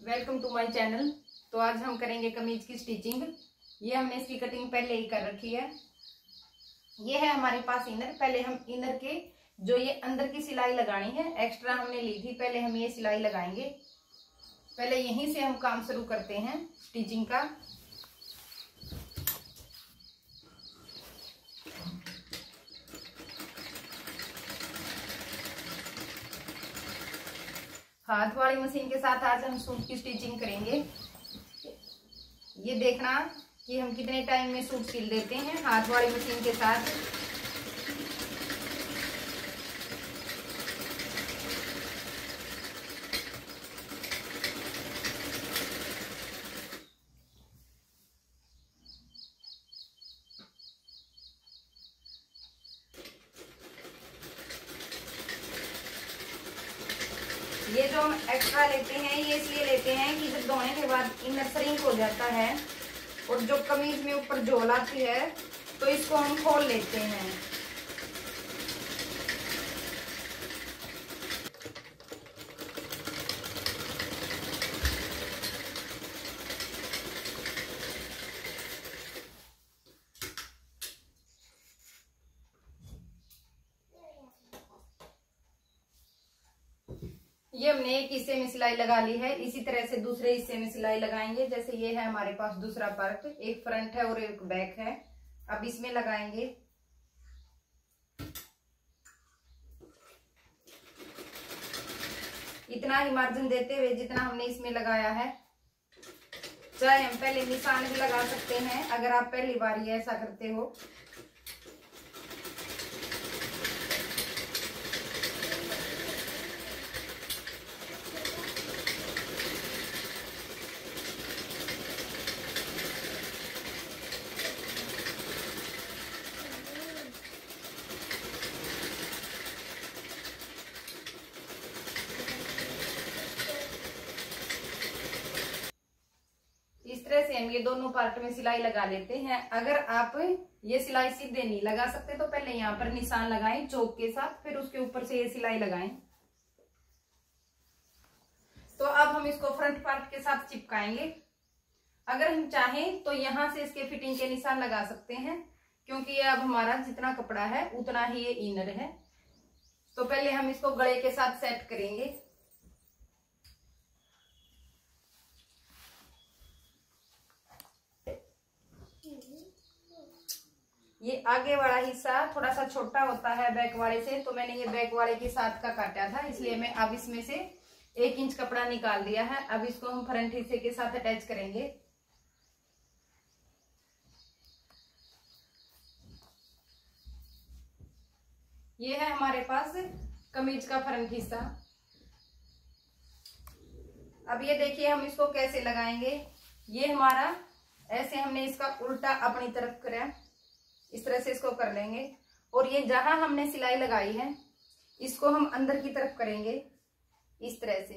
Welcome to my channel. तो आज हम करेंगे कमीज की स्टिचिंग। ये हमने इसकी कटिंग पहले ही कर रखी है। ये है हमारे पास इनर। पहले हम इनर के जो ये अंदर की सिलाई लगानी है, एक्स्ट्रा हमने ली थी, पहले हम ये सिलाई लगाएंगे। पहले यहीं से हम काम शुरू करते हैं स्टिचिंग का। हाथ वाली मशीन के साथ आज हम सूट की स्टिचिंग करेंगे। ये देखना कि हम कितने टाइम में सूट सिल देते हैं हाथ वाली मशीन के साथ। ये जो हम एक्स्ट्रा लेते हैं ये इसलिए लेते हैं कि जब धोने के बाद इनर श्रिंक हो जाता है और जो कमीज में ऊपर झोल आती है तो इसको हम खोल लेते हैं। ये हमने एक हिस्से में सिलाई लगा ली है, इसी तरह से दूसरे हिस्से में सिलाई लगाएंगे। जैसे ये है हमारे पास दूसरा पार्ट, एक फ्रंट है और एक बैक है। अब इसमें लगाएंगे। इतना ही मार्जिन देते हुए जितना हमने इसमें लगाया है। चाहे हम पहले निशान भी लगा सकते हैं अगर आप पहली बार ये ऐसा करते हो। इस तरह से हम ये दोनों पार्ट में सिलाई लगा लेते हैं। अगर आप ये सिलाई सीधे नहीं लगा सकते तो पहले यहाँ पर निशान लगाएं चौक के साथ, फिर उसके ऊपर से ये सिलाई लगाएं। तो अब हम इसको फ्रंट पार्ट के साथ चिपकाएंगे। अगर हम चाहें तो यहाँ से इसके फिटिंग के निशान लगा सकते हैं, क्योंकि ये अब हमारा जितना कपड़ा है उतना ही ये इनर है। तो पहले हम इसको गले के साथ सेट करेंगे। ये आगे वाला हिस्सा थोड़ा सा छोटा होता है बैक वाले से, तो मैंने ये बैक वाले के साथ का काटा था, इसलिए मैं अब इसमें से 1 इंच कपड़ा निकाल दिया है। अब इसको हम फ्रंट हिस्से के साथ अटैच करेंगे। ये है हमारे पास कमीज का फ्रंट हिस्सा। अब ये देखिए हम इसको कैसे लगाएंगे। ये हमारा ऐसे हमने इसका उल्टा अपनी तरफ करा, इस तरह से इसको कर लेंगे। और ये जहां हमने सिलाई लगाई है इसको हम अंदर की तरफ करेंगे इस तरह से।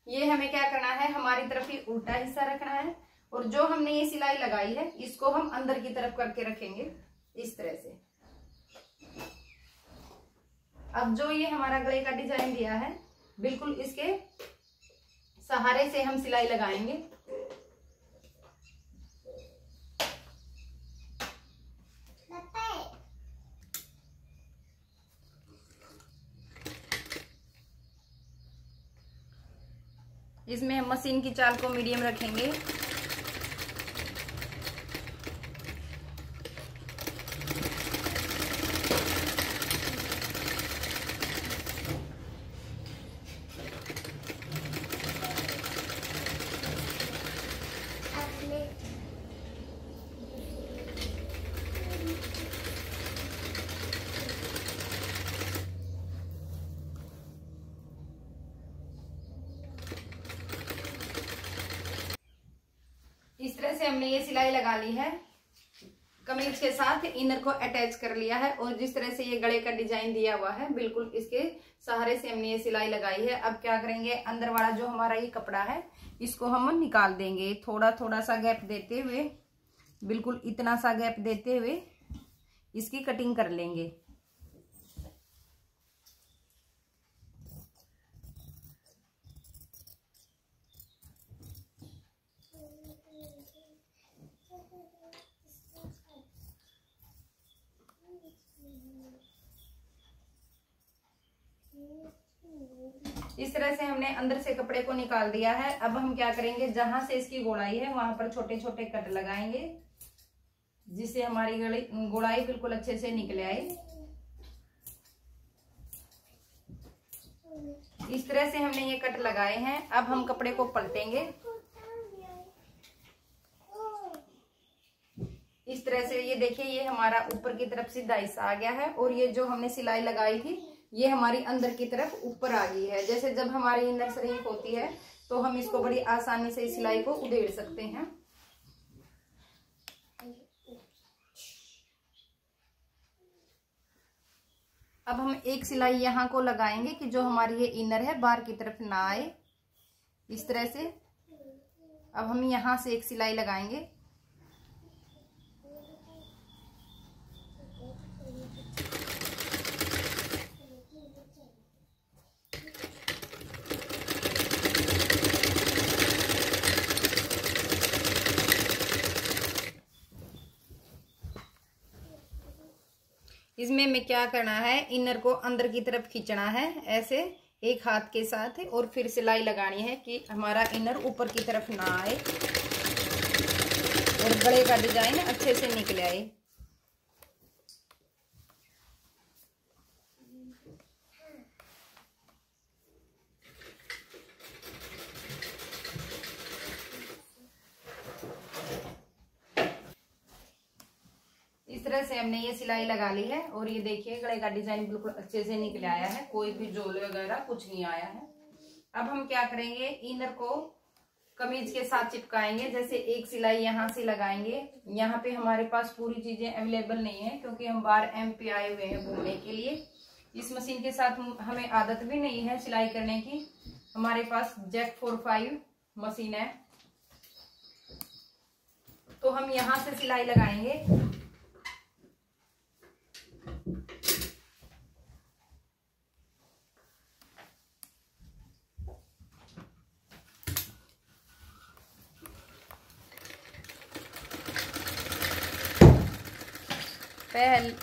ये हमें क्या करना है, हमारी तरफ ही उल्टा हिस्सा रखना है और जो हमने ये सिलाई लगाई है इसको हम अंदर की तरफ करके रखेंगे इस तरह से। अब जो ये हमारा गले का डिजाइन दिया है बिल्कुल इसके सहारे से हम सिलाई लगाएंगे। इसमें हम मशीन की चाल को मीडियम रखेंगे। इस तरह से हमने ये सिलाई लगा ली है, कमीज के साथ इनर को अटैच कर लिया है। और जिस तरह से ये गले का डिजाइन दिया हुआ है बिल्कुल इसके सहारे से हमने ये सिलाई लगाई है। अब क्या करेंगे, अंदर वाला जो हमारा ये कपड़ा है इसको हम निकाल देंगे। थोड़ा थोड़ा सा गैप देते हुए, बिल्कुल इतना सा गैप देते हुए इसकी कटिंग कर लेंगे। इस तरह से हमने अंदर से कपड़े को निकाल दिया है। अब हम क्या करेंगे, जहां से इसकी गोलाई है वहां पर छोटे छोटे कट लगाएंगे, जिससे हमारी गोलाई बिल्कुल अच्छे से निकल आए। इस तरह से हमने ये कट लगाए हैं। अब हम कपड़े को पलटेंगे इस तरह से। ये देखिए, ये हमारा ऊपर की तरफ सीधा हिस्सा आ गया है और ये जो हमने सिलाई लगाई थी ये हमारी अंदर की तरफ ऊपर आ गई है। जैसे जब हमारी इनर श्रिंक होती है तो हम इसको बड़ी आसानी से इस सिलाई को उधेड़ सकते हैं। अब हम एक सिलाई यहाँ को लगाएंगे कि जो हमारी ये इनर है बाहर की तरफ ना आए, इस तरह से। अब हम यहाँ से एक सिलाई लगाएंगे। इसमें हमें क्या करना है, इनर को अंदर की तरफ खींचना है ऐसे एक हाथ के साथ, और फिर सिलाई लगानी है कि हमारा इनर ऊपर की तरफ ना आए और गले का डिजाइन अच्छे से निकल आए। इस तरह से हमने ये सिलाई लगा ली है और ये देखिए गले का डिजाइन बिल्कुल अच्छे से निकल आया है, कोई भी झोल वगैरह कुछ नहीं आया है। अब हम क्या करेंगे, इनर को कमीज के साथ चिपकाएंगे। जैसे एक सिलाई यहाँ से लगाएंगे। यहाँ पे हमारे पास पूरी चीजें अवेलेबल नहीं है क्योंकि हम बाहर MP आए हुए हैं घूमने के लिए। इस मशीन के साथ हमें आदत भी नहीं है सिलाई करने की। हमारे पास जैक 45 मशीन है, तो हम यहाँ से सिलाई लगाएंगे।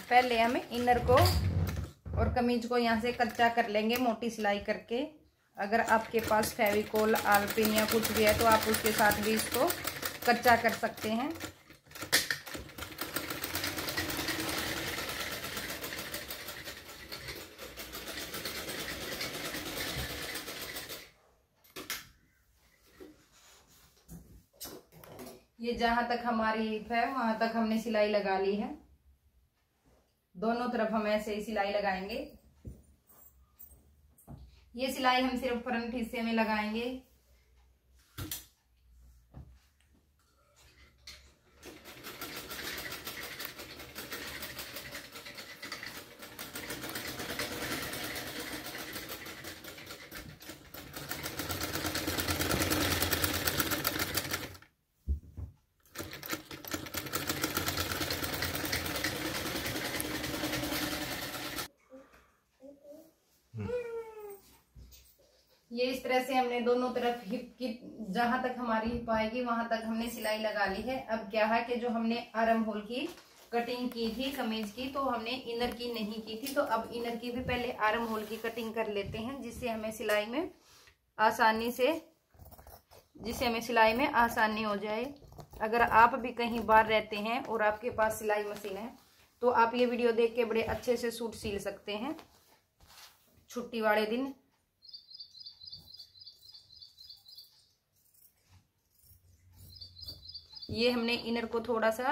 पहले हम इनर को और कमीज को यहाँ से कच्चा कर लेंगे मोटी सिलाई करके। अगर आपके पास फेविकोल, आलपिन या कुछ भी है तो आप उसके साथ भी इसको कच्चा कर सकते हैं। ये जहां तक हमारी हिप है वहां तक हमने सिलाई लगा ली है। दोनों तरफ हम ऐसे ही सिलाई लगाएंगे। ये सिलाई हम सिर्फ फ्रंट हिस्से में लगाएंगे। ये इस तरह से हमने दोनों तरफ हिप की जहां तक हमारी हिप आएगी वहां तक हमने सिलाई लगा ली है। अब क्या है कि जो हमने आर्म होल की कटिंग की थी कमीज की, तो हमने इनर की नहीं की थी, तो अब इनर की भी पहले आर्म होल की कटिंग कर लेते हैं जिससे हमें सिलाई में आसानी हो जाए। अगर आप भी कहीं बाहर रहते हैं और आपके पास सिलाई मशीन है तो आप ये वीडियो देख के बड़े अच्छे से सूट सिल सकते हैं छुट्टी वाले दिन। ये हमने इनर को थोड़ा सा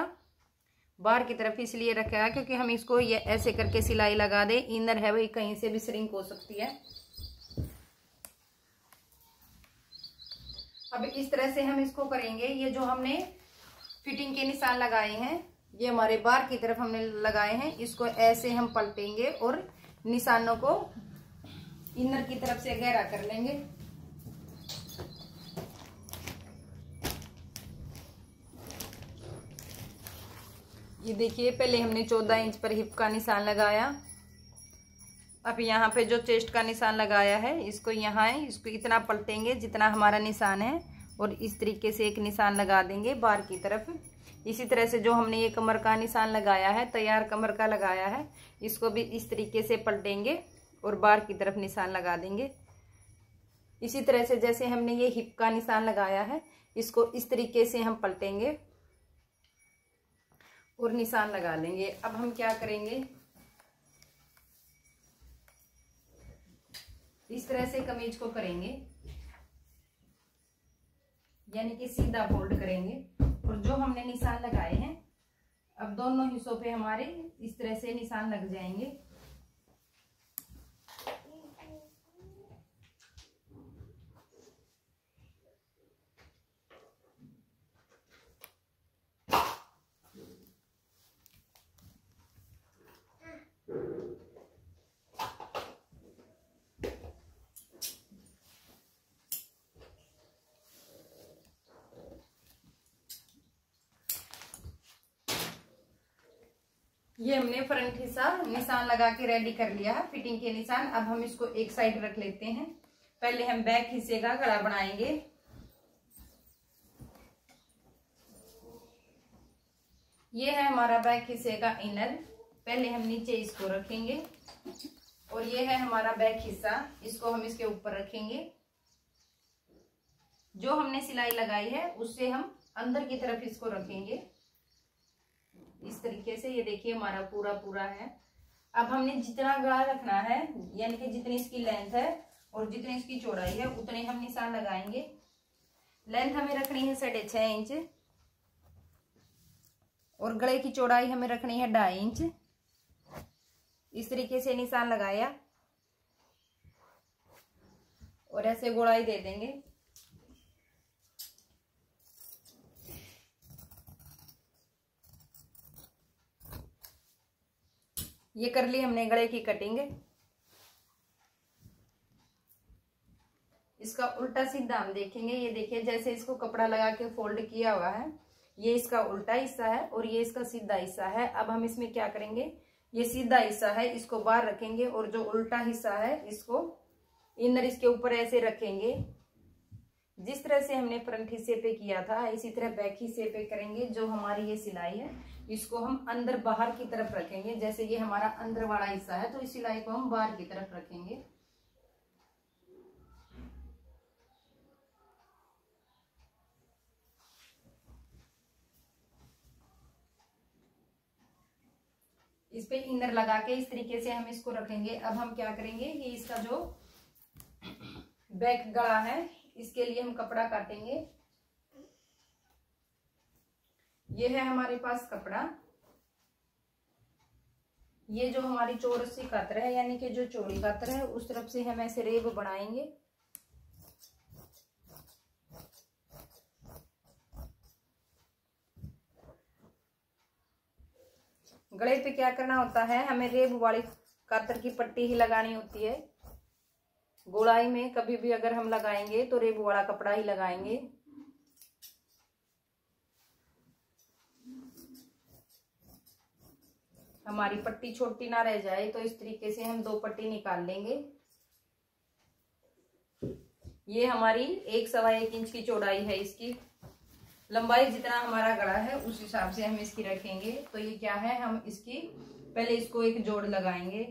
बाहर की तरफ इसलिए रखा है क्योंकि हम इसको ये ऐसे करके सिलाई लगा दे, इनर है वही कहीं से भी श्रिंक हो सकती है। अब इस तरह से हम इसको करेंगे। ये जो हमने फिटिंग के निशान लगाए हैं ये हमारे बाहर की तरफ हमने लगाए हैं, इसको ऐसे हम पलटेंगे और निशानों को इनर की तरफ से गहरा कर लेंगे। ये देखिए, पहले हमने 14 इंच पर हिप का निशान लगाया। अब यहाँ पे जो चेस्ट का निशान लगाया है इसको यहाँ है, इसको इतना पलटेंगे जितना हमारा निशान है और इस तरीके से एक निशान लगा देंगे बाहर की तरफ। इसी तरह से जो हमने ये कमर का निशान लगाया है, तैयार कमर का लगाया है, इसको भी इस तरीके से पलटेंगे और बाहर की तरफ निशान लगा देंगे। इसी तरह से जैसे हमने ये हिप का निशान लगाया है, इसको इस तरीके से हम पलटेंगे और निशान लगा लेंगे। अब हम क्या करेंगे, इस तरह से कमीज को करेंगे, यानी कि सीधा फोल्ड करेंगे। और जो हमने निशान लगाए हैं, अब दोनों हिस्सों पे हमारे इस तरह से निशान लग जाएंगे। ये हमने फ्रंट हिस्सा निशान लगा के रेडी कर लिया है, फिटिंग के निशान। अब हम इसको एक साइड रख लेते हैं। पहले हम बैक हिस्से का गला बनाएंगे। ये है हमारा बैक हिस्से का इनर। पहले हम नीचे इसको रखेंगे और ये है हमारा बैक हिस्सा, इसको हम इसके ऊपर रखेंगे। जो हमने सिलाई लगाई है उससे हम अंदर की तरफ इसको रखेंगे इस तरीके से। ये देखिए हमारा पूरा पूरा है। अब हमने जितना गला रखना है, यानी कि जितनी इसकी लेंथ है और जितनी इसकी चौड़ाई है, उतने हम निशान लगाएंगे। लेंथ हमें रखनी है 6.5 इंच और गले की चौड़ाई हमें रखनी है 2.5 इंच। इस तरीके से निशान लगाया और ऐसे गोलाई दे देंगे। ये कर ली हमने गले की कटिंग। इसका उल्टा सीधा हम देखेंगे। ये देखिए जैसे इसको कपड़ा लगा के फोल्ड किया हुआ है, ये इसका उल्टा हिस्सा है और ये इसका सीधा हिस्सा है। अब हम इसमें क्या करेंगे, ये सीधा हिस्सा है इसको बाहर रखेंगे और जो उल्टा हिस्सा है इसको इनर इसके ऊपर ऐसे रखेंगे। जिस तरह से हमने फ्रंट हिस्से पे किया था, इसी तरह बैक हिस्से पे करेंगे। जो हमारी ये सिलाई है इसको हम अंदर बाहर की तरफ रखेंगे। जैसे ये हमारा अंदर वाला हिस्सा है तो इस सिलाई को हम बाहर की तरफ रखेंगे। इस पे इनर लगा के इस तरीके से हम इसको रखेंगे। अब हम क्या करेंगे, ये इसका जो बैक गला है इसके लिए हम कपड़ा काटेंगे। ये है हमारे पास कपड़ा। ये जो हमारी चौरसी कातर है, यानी कि जो चौड़ी कातर है, उस तरफ से हम ऐसे रेब बनाएंगे। गले पे क्या करना होता है, हमें रेब वाली कातर की पट्टी ही लगानी होती है। गोलाई में कभी भी अगर हम लगाएंगे तो रेब वाला कपड़ा ही लगाएंगे। हमारी पट्टी छोटी ना रह जाए तो इस तरीके से हम 2 पट्टी निकाल लेंगे। ये हमारी 1.25 इंच की चौड़ाई है। इसकी लंबाई जितना हमारा गला है उस हिसाब से हम इसकी रखेंगे। तो ये क्या है, हम इसकी पहले इसको एक जोड़ लगाएंगे।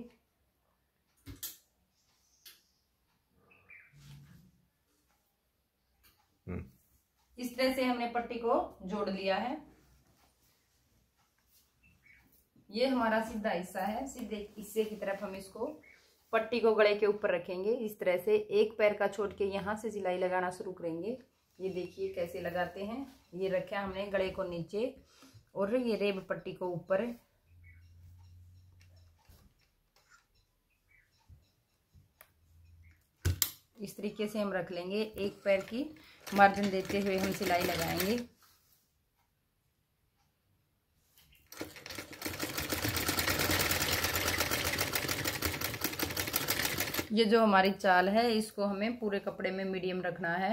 इस तरह से हमने पट्टी को जोड़ लिया है। ये हमारा सीधा हिस्सा है। सीधे हिस्से की तरफ हम इसको पट्टी को गले के ऊपर रखेंगे। इस तरह से एक पैर का छोड़ के यहाँ से सिलाई लगाना शुरू करेंगे। ये देखिए कैसे लगाते हैं। ये रखा हमने गले को नीचे और ये रेब पट्टी को ऊपर। इस तरीके से हम रख लेंगे। एक पैर की मार्जिन देते हुए हम सिलाई लगाएंगे। ये जो हमारी चाल है इसको हमें पूरे कपड़े में मीडियम रखना है।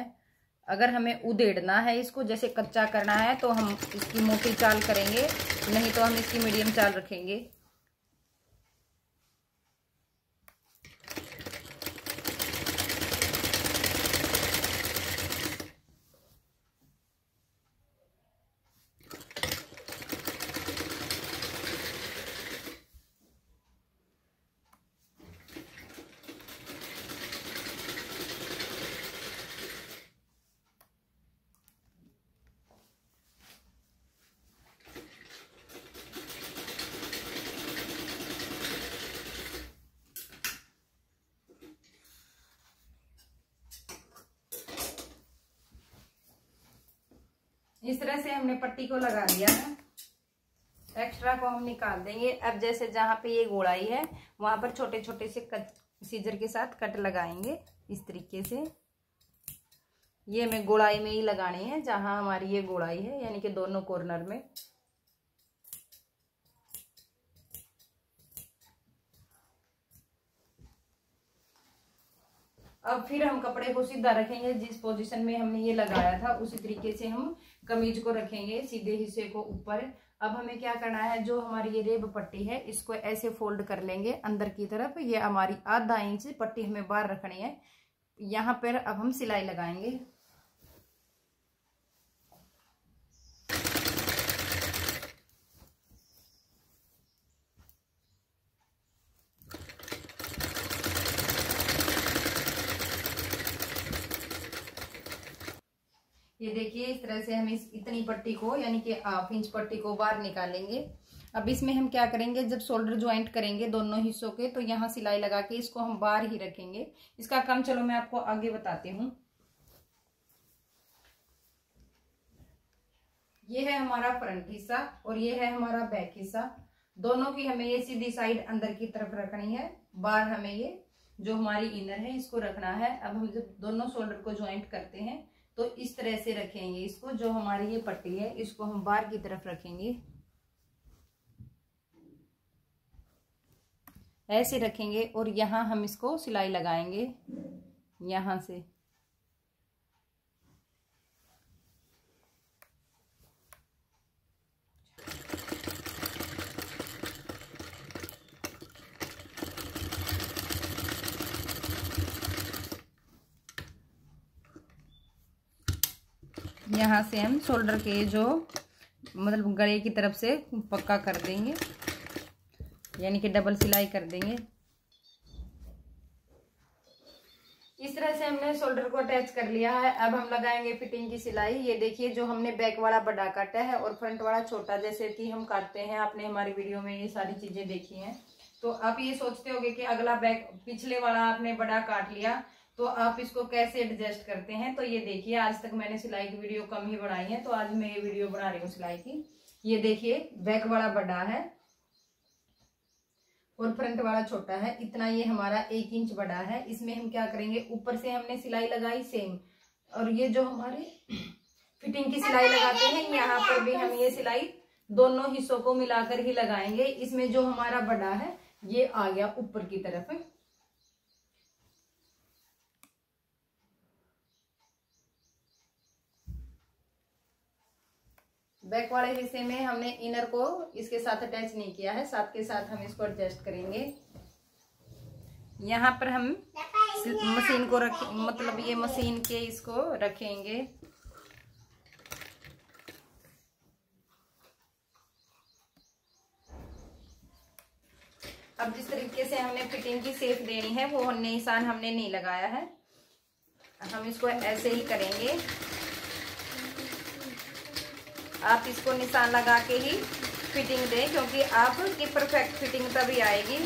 अगर हमें उधेड़ना है, इसको जैसे कच्चा करना है, तो हम इसकी मोटी चाल करेंगे, नहीं तो हम इसकी मीडियम चाल रखेंगे। इस तरह से हमने पट्टी को लगा लिया है। एक्स्ट्रा को हम निकाल देंगे। अब जैसे जहाँ पे ये गोलाई है वहां पर छोटे छोटे से कट सीजर के साथ कट लगाएंगे इस तरीके से। ये हमें गोलाई में ही लगानी है जहां हमारी ये गोलाई है, यानी कि दोनों कॉर्नर में। अब फिर हम कपड़े को सीधा रखेंगे। जिस पोजीशन में हमने ये लगाया था उसी तरीके से हम कमीज को रखेंगे, सीधे हिस्से को ऊपर। अब हमें क्या करना है, जो हमारी ये रेब पट्टी है इसको ऐसे फोल्ड कर लेंगे अंदर की तरफ। ये हमारी आधा इंच पट्टी हमें बाहर रखनी है। यहाँ पर अब हम सिलाई लगाएंगे। ये देखिए इस तरह से हम इस इतनी पट्टी को यानी कि हाफ इंच पट्टी को बाहर निकालेंगे। अब इसमें हम क्या करेंगे, जब शोल्डर ज्वाइंट करेंगे दोनों हिस्सों के तो यहाँ सिलाई लगा के इसको हम बाहर ही रखेंगे। इसका काम चलो मैं आपको आगे बताती हूँ। ये है हमारा फ्रंट हिस्सा और ये है हमारा बैक हिस्सा। दोनों की हमें ये सीधी साइड अंदर की तरफ रखनी है। बाहर हमें ये जो हमारी इनर है इसको रखना है। अब हम जब दोनों शोल्डर को ज्वाइंट करते हैं तो इस तरह से रखेंगे इसको। जो हमारी ये पट्टी है इसको हम बाहर की तरफ रखेंगे, ऐसे रखेंगे और यहाँ हम इसको सिलाई लगाएंगे यहाँ से। यहाँ से हम शोल्डर के जो मतलब गले की तरफ से पक्का कर देंगे, यानी कि डबल सिलाई कर देंगे। इस तरह से हमने शोल्डर को अटैच कर लिया है। अब हम लगाएंगे फिटिंग की सिलाई। ये देखिए जो हमने बैक वाला बड़ा काटा है और फ्रंट वाला छोटा, जैसे कि हम काटते हैं, आपने हमारी वीडियो में ये सारी चीजें देखी हैं। तो आप ये सोचते होंगे कि अगला बैक पिछले वाला आपने बड़ा काट लिया तो आप इसको कैसे एडजस्ट करते हैं। तो ये देखिए आज तक मैंने सिलाई की वीडियो कम ही बनाई है, तो आज मैं ये वीडियो बना रही हूँ सिलाई की। ये देखिए बैक वाला बड़ा है और फ्रंट वाला छोटा है, इतना ये हमारा 1 इंच बड़ा है। इसमें हम क्या करेंगे, ऊपर से हमने सिलाई लगाई सेम, और ये जो हमारे फिटिंग की सिलाई लगाते हैं यहाँ पर भी हम ये सिलाई दोनों हिस्सों को मिलाकर ही लगाएंगे। इसमें जो हमारा बड़ा है ये आ गया ऊपर की तरफ। बैक वाले हिस्से में हमने इनर को इसके साथ अटैच नहीं किया है, साथ के साथ हम इसको एडजस्ट करेंगे। यहाँ पर हम मशीन को रख मतलब ये मशीन के इसको रखेंगे। अब जिस तरीके से हमने फिटिंग की शेप देनी है वो निशान हमने नहीं लगाया है, हम इसको ऐसे ही करेंगे। आप इसको निशान लगा के ही फिटिंग दें, क्योंकि आपकी परफेक्ट फिटिंग तभी आएगी।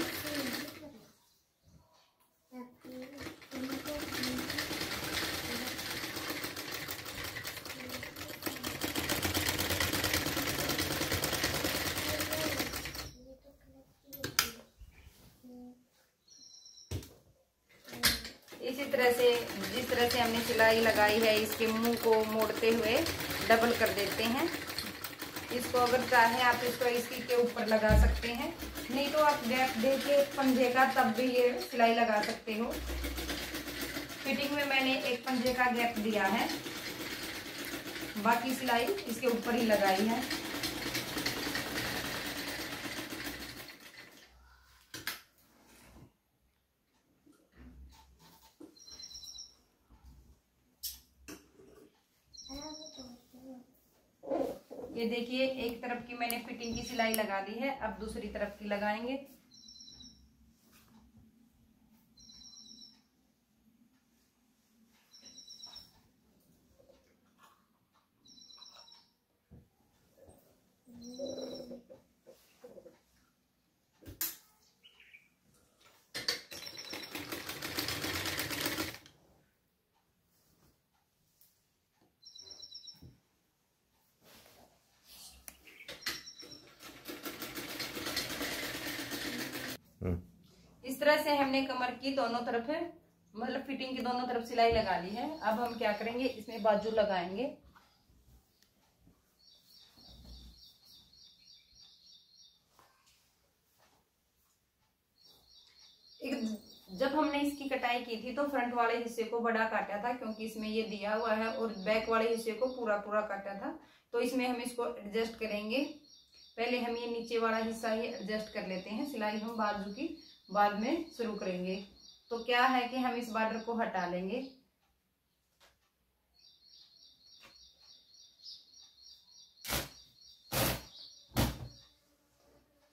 इसी तरह से जिस तरह से हमने सिलाई लगाई है इसके मुंह को मोड़ते हुए डबल कर देते हैं इसको। अगर चाहे आप इसको इसकी के ऊपर लगा सकते हैं, नहीं तो आप गैप देके पंजे का तब भी ये सिलाई लगा सकते हो। फिटिंग में मैंने एक पंजे का गैप दिया है, बाकी सिलाई इसके ऊपर ही लगाई है। ये देखिए एक तरफ की मैंने फिटिंग की सिलाई लगा दी है, अब दूसरी तरफ की लगाएंगे। तरह से हमने कमर की दोनों तरफ मतलब फिटिंग की दोनों तरफ सिलाई लगा ली है। अब हम क्या करेंगे, इसमें बाजू लगाएंगे। जब हमने इसकी कटाई की थी तो फ्रंट वाले हिस्से को बड़ा काटा था, क्योंकि इसमें ये दिया हुआ है, और बैक वाले हिस्से को पूरा पूरा काटा था। तो इसमें हम इसको एडजस्ट करेंगे। पहले हम ये नीचे वाला हिस्सा ही एडजस्ट कर लेते हैं। सिलाई हम बाजू की बाद में शुरू करेंगे। तो क्या है कि हम इस बॉर्डर को हटा लेंगे।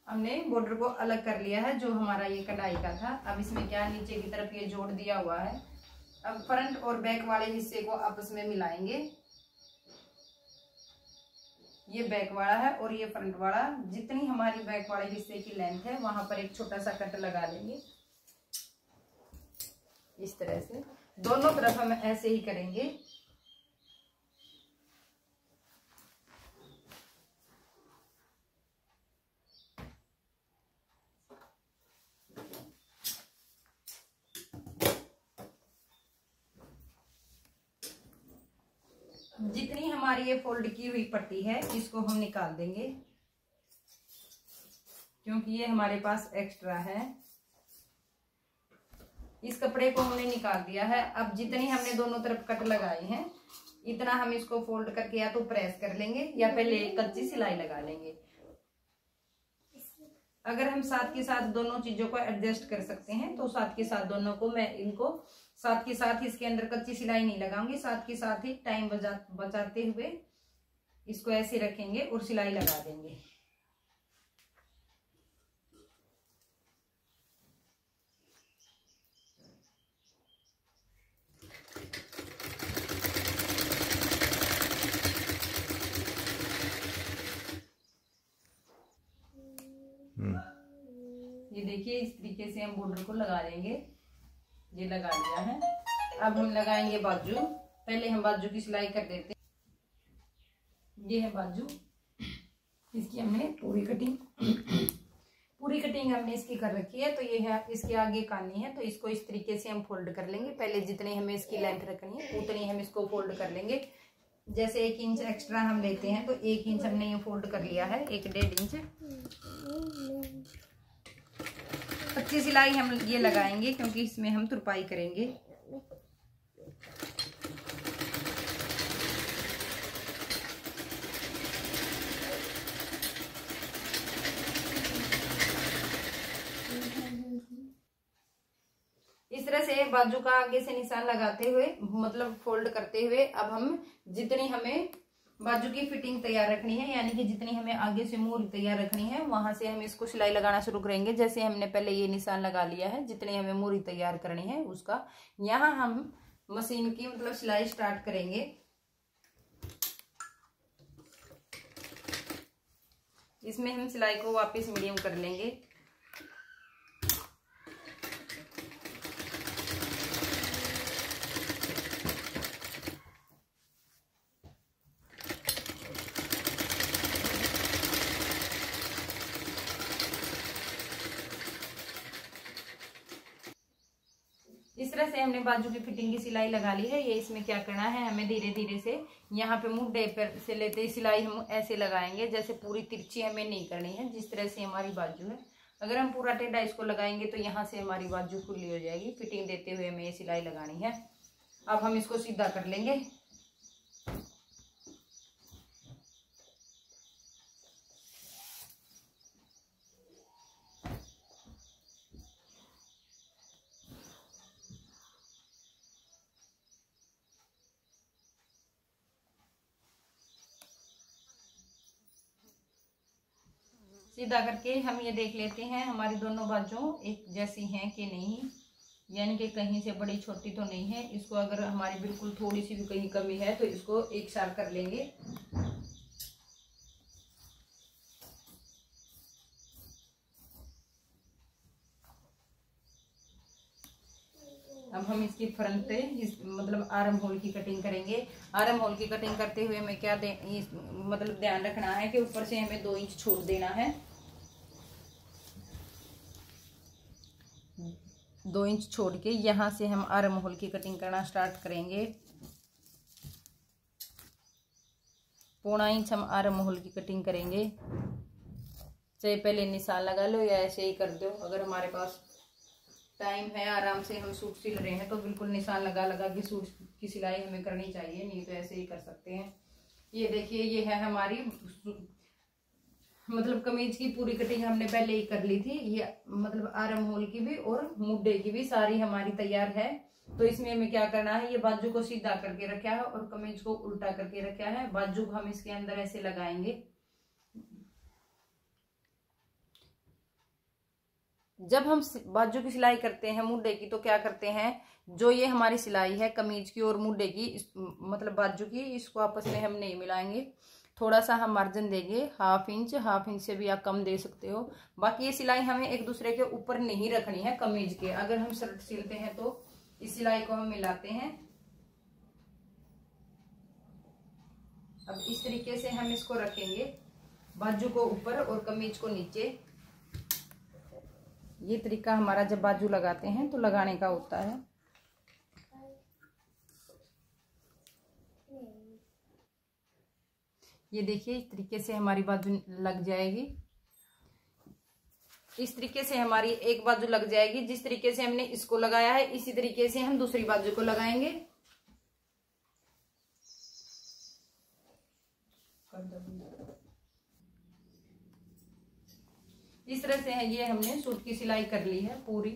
हमने बॉर्डर को अलग कर लिया है जो हमारा ये कढ़ाई का था। अब इसमें क्या, नीचे की तरफ ये जोड़ दिया हुआ है। अब फ्रंट और बैक वाले हिस्से को आपस में मिलाएंगे। ये बैक वाला है और ये फ्रंट वाला। जितनी हमारी बैक वाले हिस्से की लेंथ है वहां पर एक छोटा सा कट लगा लेंगे। इस तरह से दोनों तरफ हम ऐसे ही करेंगे। जितनी हमारी ये फोल्ड की हुई पट्टी है इसको हम निकाल देंगे, क्योंकि ये हमारे पास एक्स्ट्रा है। इस कपड़े को हमने निकाल दिया है। अब जितनी हमने दोनों तरफ कट लगाई हैं इतना हम इसको फोल्ड करके या तो प्रेस कर लेंगे या पहले कच्ची सिलाई लगा लेंगे। अगर हम साथ के साथ दोनों चीजों को एडजस्ट कर सकते हैं तो साथ के साथ दोनों को, मैं इनको साथ के साथ इसके अंदर कच्ची सिलाई नहीं लगाऊंगी, साथ के साथ ही टाइम बचाते हुए इसको ऐसे रखेंगे और सिलाई लगा देंगे। ये देखिए इस तरीके से हम बॉर्डर को लगा देंगे। ये लगा लिया है। अब हम लगाएंगे बाजू। पहले हम बाजू की सिलाई कर देते हैं। ये है बाजू, इसकी हमने पूरी कटिंग हमने इसकी कर रखी है। तो ये है, इसके आगे कानी है, तो इसको इस तरीके से हम फोल्ड कर लेंगे। पहले जितनी हमें इसकी लेंथ रखनी है उतनी हम इसको फोल्ड कर लेंगे। जैसे 1 इंच एक्स्ट्रा हम लेते हैं तो 1 इंच हमने ये फोल्ड कर लिया है, 1.5 इंच। कच्ची सिलाई हम ये लगाएंगे क्योंकि इसमें हम तुरपाई करेंगे। इस तरह से बाजू का आगे से निशान लगाते हुए, मतलब फोल्ड करते हुए, अब हम जितनी हमें बाजू की फिटिंग तैयार रखनी है, यानी कि जितनी हमें आगे से मोहर तैयार रखनी है, वहां से हम इसको सिलाई लगाना शुरू करेंगे। जैसे हमने पहले ये निशान लगा लिया है, जितनी हमें मोहर तैयार करनी है उसका, यहाँ हम मशीन की मतलब सिलाई स्टार्ट करेंगे। इसमें हम सिलाई को वापस मीडियम कर लेंगे। इस तरह से हमने बाजू की फिटिंग की सिलाई लगा ली है। ये इसमें क्या करना है, हमें धीरे धीरे से यहाँ पे मुड्ढे पर से लेते सिलाई हम ऐसे लगाएंगे, जैसे पूरी तिरछी हमें नहीं करनी है। जिस तरह से हमारी बाजू है, अगर हम पूरा टेढ़ा इसको लगाएंगे तो यहाँ से हमारी बाजू खुली हो जाएगी। फिटिंग देते हुए हमें ये सिलाई लगानी है। अब हम इसको सीधा कर लेंगे। सीधा करके हम ये देख लेते हैं हमारी दोनों बाजुओं एक जैसी हैं कि नहीं, यानी कि कहीं से बड़ी छोटी तो नहीं है। इसको अगर हमारी बिल्कुल थोड़ी सी भी कहीं कमी है तो इसको एक साथ कर लेंगे। अब हम इसकी फ्रंट पे मतलब आर्म होल की कटिंग करेंगे। आर्म होल की कटिंग करते हुए हमें क्या मतलब ध्यान रखना है कि ऊपर से हमें 2 इंच छोड़ देना है। 2 इंच छोड़ के यहाँ से हम आर्म होल की कटिंग करना स्टार्ट करेंगे। 1.25 इंच हम आर्म होल की कटिंग करेंगे। चाहे पहले निशान लगा लो या ऐसे ही कर दो। अगर हमारे पास टाइम है, आराम से हम सूट सिल रहे हैं, तो बिल्कुल निशान लगा लगा के सूट की सिलाई हमें करनी चाहिए, नहीं तो ऐसे ही कर सकते हैं। ये देखिए, ये है हमारी मतलब कमीज की पूरी कटिंग हमने पहले ही कर ली थी। ये मतलब आर्म होल की भी और मुड्डे की भी सारी हमारी तैयार है। तो इसमें हमें क्या करना है, ये बाजू को सीधा करके रखा है और कमीज को उल्टा करके रखा है। बाजू को हम इसके अंदर ऐसे लगाएंगे। जब हम बाजू की सिलाई करते हैं मुड्डे की, तो क्या करते हैं, जो ये हमारी सिलाई है कमीज की और मुड्डे की, मतलब बाजू की, इसको आपस में हम नहीं मिलाएंगे। थोड़ा सा हम मार्जिन देंगे, 1/2 इंच से भी आप कम दे सकते हो। बाकी ये सिलाई हमें एक दूसरे के ऊपर नहीं रखनी है कमीज के। अगर हम शर्ट सिलते हैं तो इस सिलाई को हम मिलाते हैं। अब इस तरीके से हम इसको रखेंगे, बाजू को ऊपर और कमीज को नीचे। ये तरीका हमारा जब बाजू लगाते हैं तो लगाने का होता है। ये देखिए, इस तरीके से हमारी बाजू लग जाएगी। इस तरीके से हमारी एक बाजू लग जाएगी। जिस तरीके से हमने इसको लगाया है, इसी तरीके से हम दूसरी बाजू को लगाएंगे। इस तरह से है, ये हमने सूट की सिलाई कर ली है पूरी।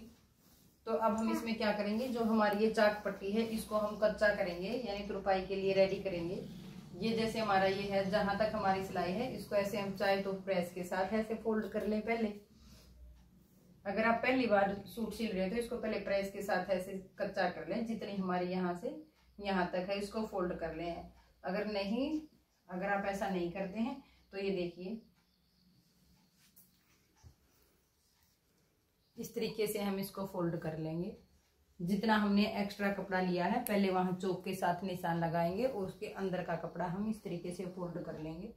तो अब हम इसमें क्या करेंगे, जो हमारी ये चाक पट्टी है, इसको हम कच्चा करेंगे, यानी तुरपाई के लिए रेडी करेंगे। ये जैसे हमारा ये है, जहां तक हमारी सिलाई है, इसको ऐसे हम चाहे तो प्रेस के साथ ऐसे फोल्ड कर लें पहले। अगर आप पहली बार सूट सिल रहे हो तो इसको पहले प्रेस के साथ ऐसे कच्चा कर लें। जितनी हमारी यहाँ से यहाँ तक है, इसको फोल्ड कर लें। अगर आप ऐसा नहीं करते हैं तो ये देखिए, इस तरीके से हम इसको फोल्ड कर लेंगे। जितना हमने एक्स्ट्रा कपड़ा लिया है, पहले वहां चौक के साथ निशान लगाएंगे और उसके अंदर का कपड़ा हम इस तरीके से फोल्ड कर लेंगे।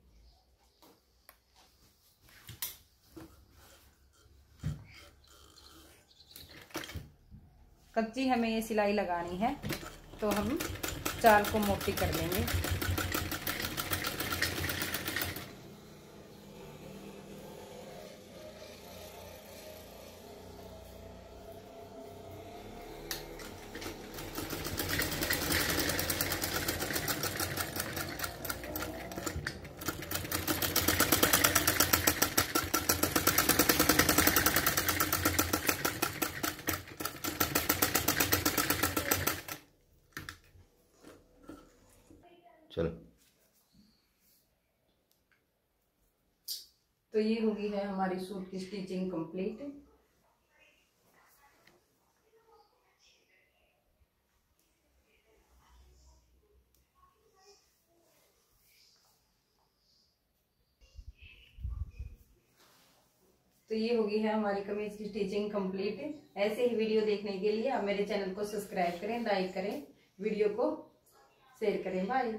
कच्ची हमें ये सिलाई लगानी है, तो हम चाल को मोटी कर लेंगे। चलो, तो ये हो गई है हमारी सूट की स्टिचिंग कंप्लीट। तो ये हो गई है हमारी कमीज की स्टिचिंग कंप्लीट। ऐसे ही वीडियो देखने के लिए आप मेरे चैनल को सब्सक्राइब करें, लाइक करें, वीडियो को शेयर करें। बाय।